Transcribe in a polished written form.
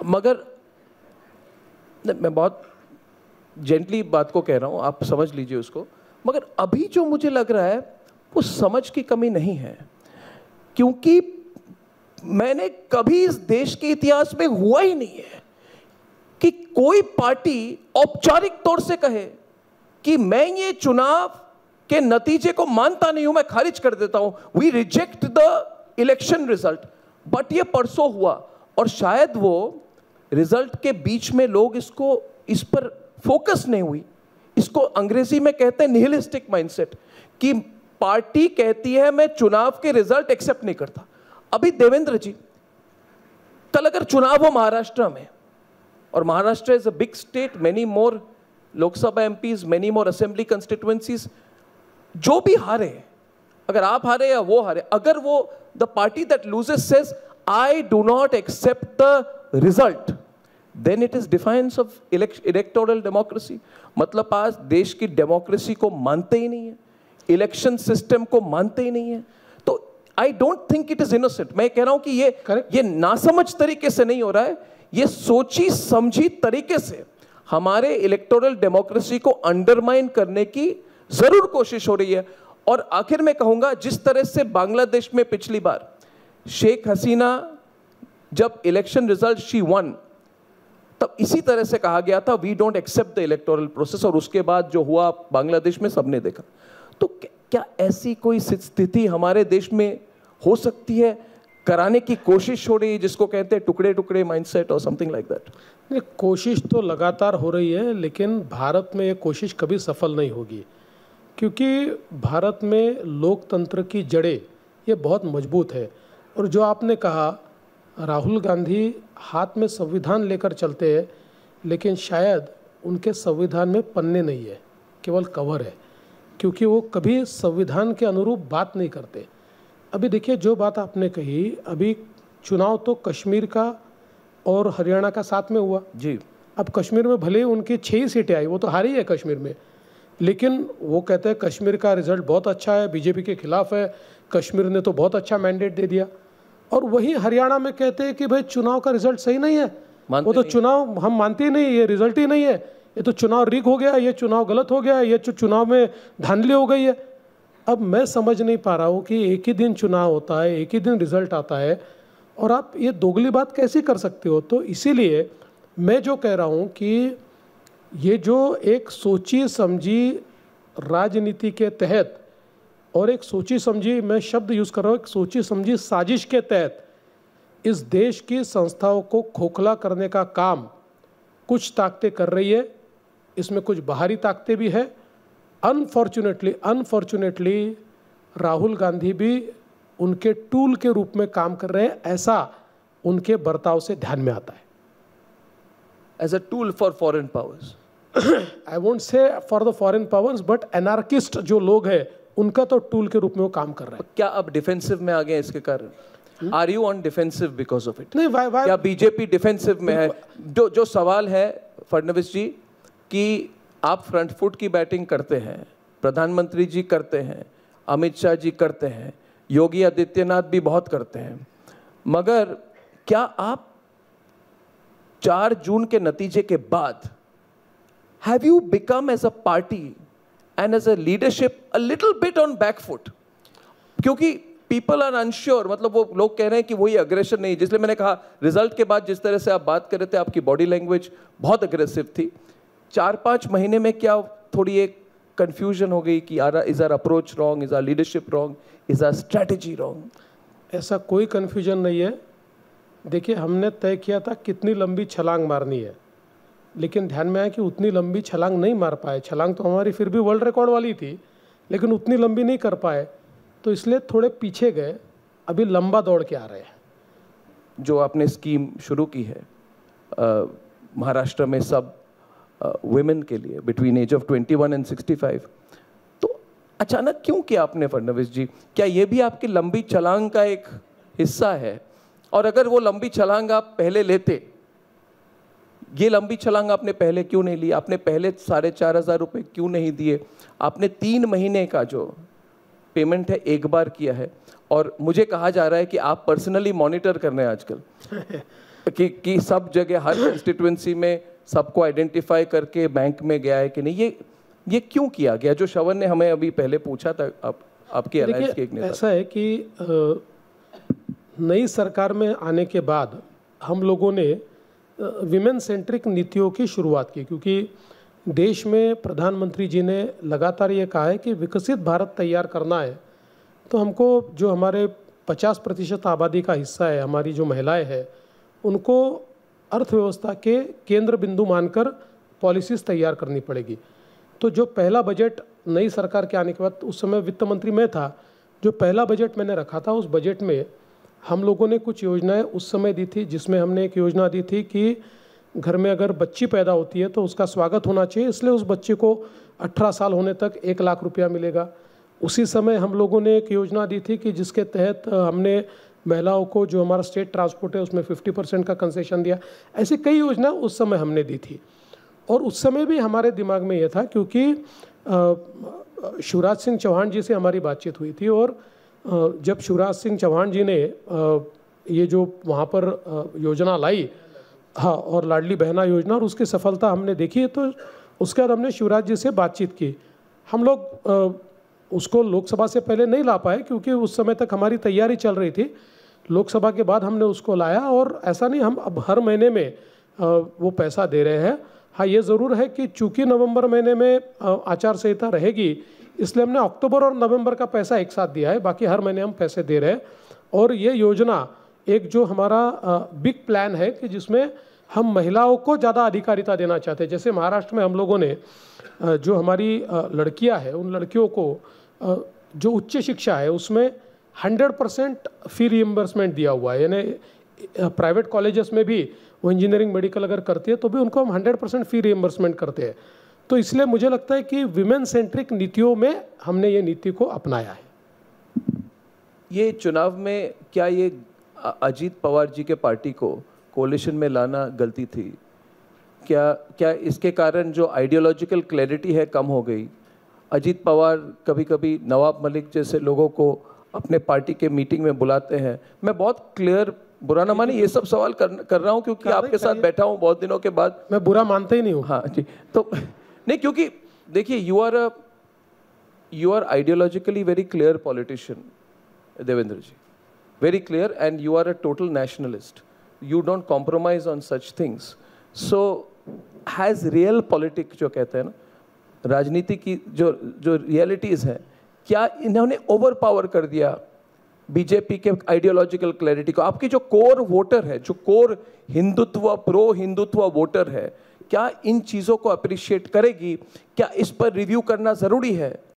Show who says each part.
Speaker 1: मगर मैं बहुत जेंटली बात को कह रहा हूँ, आप समझ लीजिए उसको, मगर अभी जो मुझे लग रहा है वो समझ की कमी नहीं है, क्योंकि मैंने कभी इस देश के इतिहास में हुआ ही नहीं है कि कोई पार्टी औपचारिक तौर से कहे कि मैं ये चुनाव के नतीजे को मानता नहीं हूं, मैं खारिज कर देता हूं, we reject the election result. But ये परसों हुआ और शायद वो रिजल्ट के बीच में लोग इस पर फोकस नहीं हुई। इसको अंग्रेजी में कहते हैं निहिलिस्टिक माइंडसेट, कि पार्टी कहती है मैं चुनाव के रिजल्ट एक्सेप्ट नहीं करता। अभी देवेंद्र जी, कल अगर चुनाव हो महाराष्ट्र में, और Maharashtra is a big state, many more Lok Sabha MPs, many more assembly constituencies, जो भी हारे, अगर आप हारे या वो हारे, अगर वो the party that loses says I do not accept the result, then it is defiance of electoral democracy. मतलब आज देश की डेमोक्रेसी को मानते ही नहीं है, इलेक्शन सिस्टम को मानते ही नहीं है। तो I don't think it is innocent. मैं कह रहा हूं कि ये नासमझ तरीके से नहीं हो रहा है, ये सोची समझी तरीके से हमारे इलेक्टोरल डेमोक्रेसी को अंडरमाइन करने की जरूर कोशिश हो रही है। और आखिर में कहूंगा, जिस तरह से बांग्लादेश में पिछली बार शेख हसीना जब इलेक्शन रिजल्ट शी वन, तब इसी तरह से कहा गया था we don't accept the electoral process, और उसके बाद जो हुआ बांग्लादेश में सबने देखा। तो क्या ऐसी कोई स्थिति हमारे देश में हो सकती है, कराने की कोशिश हो रही है, जिसको कहते हैं टुकड़े टुकड़े माइंडसेट और समथिंग लाइक दैट?
Speaker 2: नहीं, कोशिश तो लगातार हो रही है, लेकिन भारत में ये कोशिश कभी सफल नहीं होगी, क्योंकि भारत में लोकतंत्र की जड़ें ये बहुत मजबूत है। और जो आपने कहा, राहुल गांधी हाथ में संविधान लेकर चलते हैं, लेकिन शायद उनके संविधान में पन्ने नहीं है, केवल कवर है, क्योंकि वो कभी संविधान के अनुरूप बात नहीं करते। अभी देखिए, जो बात आपने कही, अभी चुनाव तो कश्मीर का और हरियाणा का साथ में हुआ
Speaker 1: जी।
Speaker 2: अब कश्मीर में भले उनकी 6 सीटें आई, वो तो हारी है कश्मीर में, लेकिन वो कहते हैं कश्मीर का रिजल्ट बहुत अच्छा है, बीजेपी के खिलाफ है, कश्मीर ने तो बहुत अच्छा मैंडेट दे दिया। और वहीं हरियाणा में कहते हैं कि भाई चुनाव का रिजल्ट सही नहीं है, वो तो चुनाव हम मानते ही नहीं, ये रिजल्ट ही नहीं है, ये तो चुनाव रिग हो गया, ये चुनाव गलत हो गया, ये चुनाव में धांधली हो गई है। अब मैं समझ नहीं पा रहा हूँ कि एक ही दिन चुनाव होता है, एक ही दिन रिजल्ट आता है, और आप ये दोगली बात कैसे कर सकते हो? तो इसीलिए मैं जो कह रहा हूँ कि ये जो एक सोची समझी राजनीति के तहत, और एक सोची समझी, मैं शब्द यूज़ कर रहा हूँ, एक सोची समझी साजिश के तहत इस देश की संस्थाओं को खोखला करने का काम कुछ ताकतें कर रही है। इसमें कुछ बाहरी ताकतें भी है। अनफॉर्चुनेटली राहुल गांधी भी उनके टूल के रूप में काम कर रहे हैं, ऐसा उनके बर्ताव से ध्यान में आता है।
Speaker 1: As a tool for foreign powers,
Speaker 2: I won't say for the foreign powers, but anarchist जो लोग हैं उनका तो टूल के रूप में वो काम कर रहे हैं।
Speaker 1: क्या अब डिफेंसिव में आ गए इसके कारण? Are you on defensive because of it?
Speaker 2: नहीं,
Speaker 1: क्या बीजेपी डिफेंसिव में है? जो सवाल है फडणवीस जी, कि आप फ्रंट फुट की बैटिंग करते हैं, प्रधानमंत्री जी करते हैं, अमित शाह जी करते हैं, योगी आदित्यनाथ भी बहुत करते हैं, मगर क्या आप 4 जून के नतीजे के बाद have you become as a party and as a leadership a little bit on back foot? क्योंकि पीपल आर अनश्योर, मतलब वो लोग कह रहे हैं कि वही अग्रेशन नहीं, जिसलिए मैंने कहा रिजल्ट के बाद जिस तरह से आप बात कर रहे थे, आपकी बॉडी लैंग्वेज बहुत अग्रेसिव थी। 4-5 महीने में क्या थोड़ी एक कंफ्यूजन हो गई कि is our approach wrong, is our leadership wrong, is our strategy wrong?
Speaker 2: ऐसा कोई कंफ्यूजन नहीं है। देखिए, हमने तय किया था कितनी लंबी छलांग मारनी है, लेकिन ध्यान में आया कि उतनी लंबी छलांग नहीं मार पाए। छलांग तो हमारी फिर भी वर्ल्ड रिकॉर्ड वाली थी, लेकिन उतनी लंबी नहीं कर पाए, तो इसलिए थोड़े पीछे गए। अभी लंबा दौड़ के आ रहे हैं।
Speaker 1: जो आपने स्कीम शुरू की है महाराष्ट्र में सब वुमेन के लिए बिटवीन एज ऑफ 21 एंड 65, तो अचानक क्यों किया आपने फडणवीस जी? क्या ये भी आपकी लंबी छलांग का एक हिस्सा है? और अगर वो लंबी छलांग आप पहले लेते, ये लंबी छलांग आपने पहले क्यों नहीं ली? आपने पहले 4,500 रुपये क्यों नहीं दिए? आपने 3 महीने का जो पेमेंट है एक बार किया है, और मुझे कहा जा रहा है कि आप पर्सनली मॉनिटर कर रहे हैं आजकल। कि सब जगह हर कंस्टिट्यूएंसी में सबको आइडेंटिफाई करके बैंक में गया है कि नहीं, ये क्यों किया गया? जो श्रवण ने हमें अभी पहले पूछा था, आपकी अलायंस के एक नेता।
Speaker 2: ऐसा है कि नई सरकार में आने के बाद हम लोगों ने विमेन सेंट्रिक नीतियों की शुरुआत की, क्योंकि देश में प्रधानमंत्री जी ने लगातार ये कहा है कि विकसित भारत तैयार करना है, तो हमको जो हमारे 50% आबादी का हिस्सा है, हमारी जो महिलाएं हैं, उनको अर्थव्यवस्था के केंद्र बिंदु मानकर पॉलिसीज़ तैयार करनी पड़ेगी। तो जो पहला बजट नई सरकार के आने के बाद, उस समय वित्त मंत्री मैं था, जो पहला बजट मैंने रखा था, उस बजट में हम लोगों ने कुछ योजनाएं उस समय दी थी, जिसमें हमने एक योजना दी थी कि घर में अगर बच्ची पैदा होती है तो उसका स्वागत होना चाहिए, इसलिए उस बच्चे को 18 साल होने तक 1 लाख रुपया मिलेगा। उसी समय हम लोगों ने एक योजना दी थी कि जिसके तहत हमने महिलाओं को, जो हमारा स्टेट ट्रांसपोर्ट है उसमें 50% का कंसेशन दिया। ऐसी कई योजना उस समय हमने दी थी, और उस समय भी हमारे दिमाग में यह था, क्योंकि शिवराज सिंह चौहान जी से हमारी बातचीत हुई थी, और जब शिवराज सिंह चौहान जी ने ये जो वहाँ पर योजना लाई, हाँ, और लाडली बहना योजना, और उसकी सफलता हमने देखी है, तो उसके बाद हमने शिवराज जी से बातचीत की। हम लोग उसको लोकसभा से पहले नहीं ला पाए, क्योंकि उस समय तक हमारी तैयारी चल रही थी। लोकसभा के बाद हमने उसको लाया, और ऐसा नहीं हम अब हर महीने में वो पैसा दे रहे हैं। हाँ, ये ज़रूर है कि चूँकि नवंबर महीने में आचार संहिता रहेगी, इसलिए हमने अक्टूबर और नवंबर का पैसा एक साथ दिया है, बाकी हर महीने हम पैसे दे रहे हैं। और ये योजना एक जो हमारा बिग प्लान है कि जिसमें हम महिलाओं को ज़्यादा अधिकारिता देना चाहते हैं। जैसे महाराष्ट्र में हम लोगों ने जो हमारी लड़कियां हैं, उन लड़कियों को जो उच्च शिक्षा है उसमें 100% फी रिइम्बर्समेंट दिया हुआ है। यानी प्राइवेट कॉलेजेस में भी वो इंजीनियरिंग मेडिकल अगर करती है तो भी उनको हम 100% फी रिइम्बर्समेंट करते हैं। तो इसलिए मुझे लगता है कि विमेन सेंट्रिक नीतियों में हमने ये नीति को अपनाया है।
Speaker 1: ये चुनाव में क्या ये अजीत पवार जी के पार्टी को कोलिशन में लाना गलती थी? क्या इसके कारण जो आइडियोलॉजिकल क्लैरिटी है कम हो गई? अजीत पवार कभी कभी नवाब मलिक जैसे लोगों को अपने पार्टी के मीटिंग में बुलाते हैं। मैं बहुत क्लियर, बुरा ना माने, ये सब सवाल कर रहा हूँ क्योंकि आपके साथ बैठा हूँ बहुत दिनों के बाद।
Speaker 2: मैं बुरा मानता ही नहीं हूँ।
Speaker 1: हाँ जी, तो नहीं, क्योंकि देखिए you are ideologically very clear politician Devendra ji, very clear, and you are a total nationalist. You don't compromise on such things. So has real politics जो कहते हैं ना, राजनीति की जो रियलिटीज़ हैं, क्या इन्होंने ओवर पावर कर दिया बीजेपी के आइडियोलॉजिकल क्लैरिटी को? आपकी जो कोर वोटर है, जो core Hindutva, pro Hindutva voter है, क्या इन चीज़ों को अप्रिशिएट करेगी? क्या इस पर रिव्यू करना ज़रूरी है?